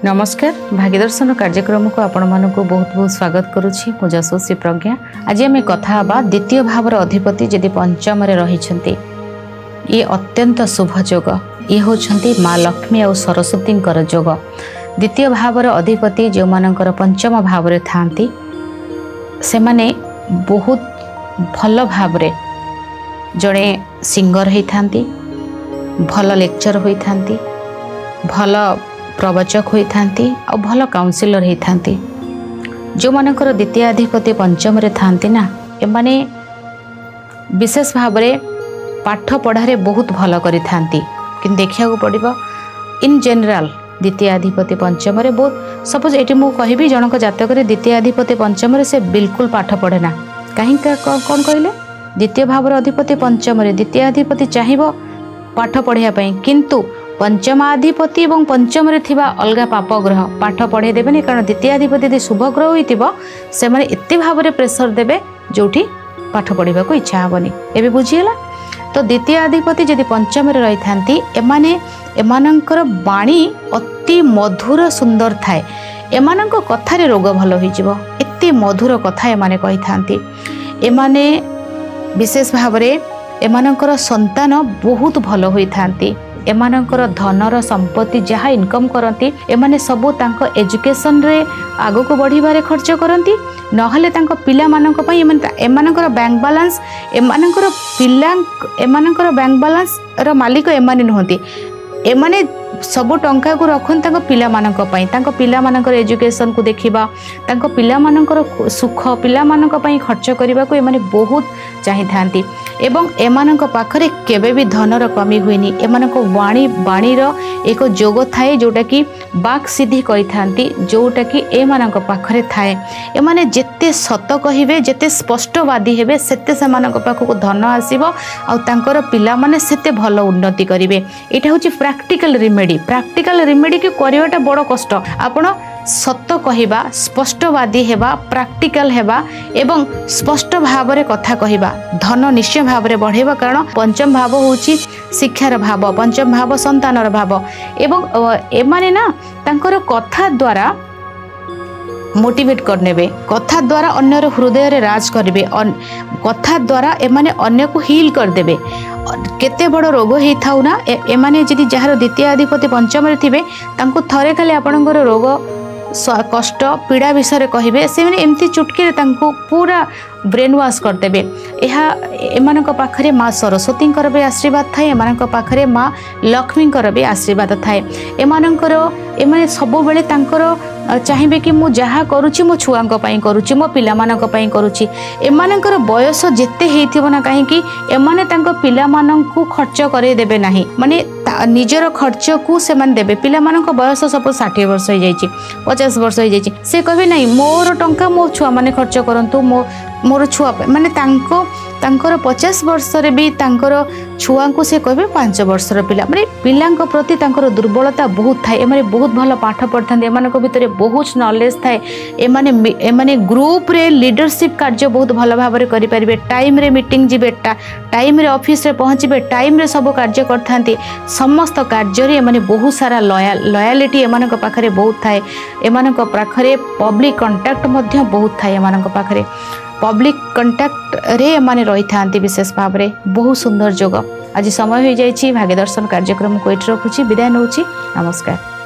नमस्कार भाग्यदर्शन कार्यक्रम को आपण मानक बहुत बहुत स्वागत करुच्ची मु जशोसी प्रज्ञा। आज आम कथा द्वितीय भावर अधिपति जदि पंचम रही ये अत्यंत शुभ जोग। ये होती माँ लक्ष्मी और सरस्वती जोग। द्वितीय भावर अधिपति जो मानकर पंचम भाव था से माने बहुत भल भाव जड़े सिंगर होती भल लेक्चर होती भल प्रवचक होती और भल काउंसिलर होती। जो मानकर द्वितीयाधिपति पंचम थांती ना एमाने विशेष भाव पाठ पढ़ारे बहुत भल करी थांती। कि देखा पड़ो इन जनरल द्वितीयाधिपति पंचम बहुत सपोज ये मुझे कहि जनक जातक द्वितीयाधिपति पंचम से बिल्कुल पाठ पढ़े ना कहीं कौन कहले द्वितीय भावर अधिपति पंचम द्वितीयाधिपति चाहिए पाठ पढ़ाई किंतु पंचमाधिपति और पंचम अलग पाप ग्रह पाठ पढ़े देवे कारण द्वितीयाधिपति यदि शुभ ग्रह होता से मैंने एत भाव प्रेसर देवे जो पाठ पढ़ा को इच्छा हेनी। एवं बुझीगला तो द्वितीयाधिपति जदि पंचम रही एमानंकर बाणी अति मधुर सुंदर थाए। एमानंक कथारे रोग भल हो एत मधुर कथा एमाने कही थांती। एमाने विशेष भाव एमानंकर संतान बहुत भल होती। एमानंकर धनर संपत्ति जहाँ इनकम करती एमाने सबू तांको एजुकेशन रे आगो को बढ़िबारे खर्च करती नहले तांको पिला मानक पई एमानंकर बैंक बैलेंस एमानंकर बैंक बैलेंस रो मालिक एमाने नहंती। एमाने सबु टंका को रखन तांको पिला मानक पई तांको पिला मानकर एजुकेशन को देखिबा तांको पिला मानकर सुख पिला मानक पई खर्च करबा को एमाने बहुत चाहि थांती। एवं एमानंक पाखरे केबे भी धनर कमी हुएनी। एमानंक वाणीर एक जोग थाए जोटा कि बाक सिद्धि करि थांती जोटा कि एमानंक पाखरे थाए। एमाने जेते सत कहिबे जेते स्पष्टवादी हेबे सेते सेमानंक पाखको धन आसीबो आ तांकर पिला माने सेते भल उन्नति करिवे। एटा होची प्रैक्टिकल रिमेडी के करवाटा बड़ कष्ट। आपण सत कहवा स्पष्टवादी हेबा प्रैक्टिकल हेबा एवं स्पष्ट भाव में कथा कहवा धन निश्चय भाव में बढ़ेबा कारण पंचम भाव होची शिक्षार भाव पंचम भाव संतानर भाव एवं एमाने ना तांकर कथा द्वारा मोटिवेट करनेबे कथा द्वारा अन्यर हृदय रे राज करिवे कथा द्वारा एमाने अन्य को हील कर देबे। केते बड़ रोग होई थाउ ना एमाने जदि जहार द्वितीयाधिपति पंचम रे थिबे तांको थरे खाली आपणकर रोग कष्ट पीड़ा विषय कहे से मैंने एमती चुटकी पूरा ब्रेन वाश करदेवे। एम पाखे माँ सरस्वती भी आशीर्वाद थाए एम पाखे माँ लक्ष्मी भी आशीर्वाद थाए। एम सब बेले चाहिए कि मुझे जहाँ करुच्ची मो छुआ करुच्ची मो पिला करुच्ची एमानंकर बयस जेते हेइथिबो ना कहीं एमाने तांको पिला माननकु खर्च करदेवे ना माने निजर खर्च को से माने देबे। पिला माननक बयस सब 60 वर्ष हो जाइए 50 वर्ष हो जाइए से कहे ना मोर टंका मो छुआ माने खर्च करंतु मोर छुआ माने तांकर 50 वर्ष रे भी तांकर छुआ को से कहे 5 वर्षर पिला माने पिला प्रति तांकर दुर्बलता बहुत थाए। एमाने बहुत भल पाठ पढ़ता एमानक भितर बहुत नॉलेज थाए। एमाने ग्रुप रे लीडरशिप कार्य बहुत भल भाव में करि परिबे। टाइम रे मीटिंग जिबे टाइम रे ऑफिस रे पहुँचे टाइम रे सब कार्य करथांती समस्त कार्य रे एमाने बहुत सारा लॉयलिटी एमानक पाखरे बहुत थाए। एमानक पाखरे पब्लिक कांटेक्ट मध्य बहुत थाए। एमानक पाखरे पब्लिक कांटेक्ट रे माने रही थांती विशेष भाव में बहुत सुंदर जोग। आज समय हो जाइए भाग्यदर्शन कार्यक्रम को ये रखुची विदाय नौची नमस्कार।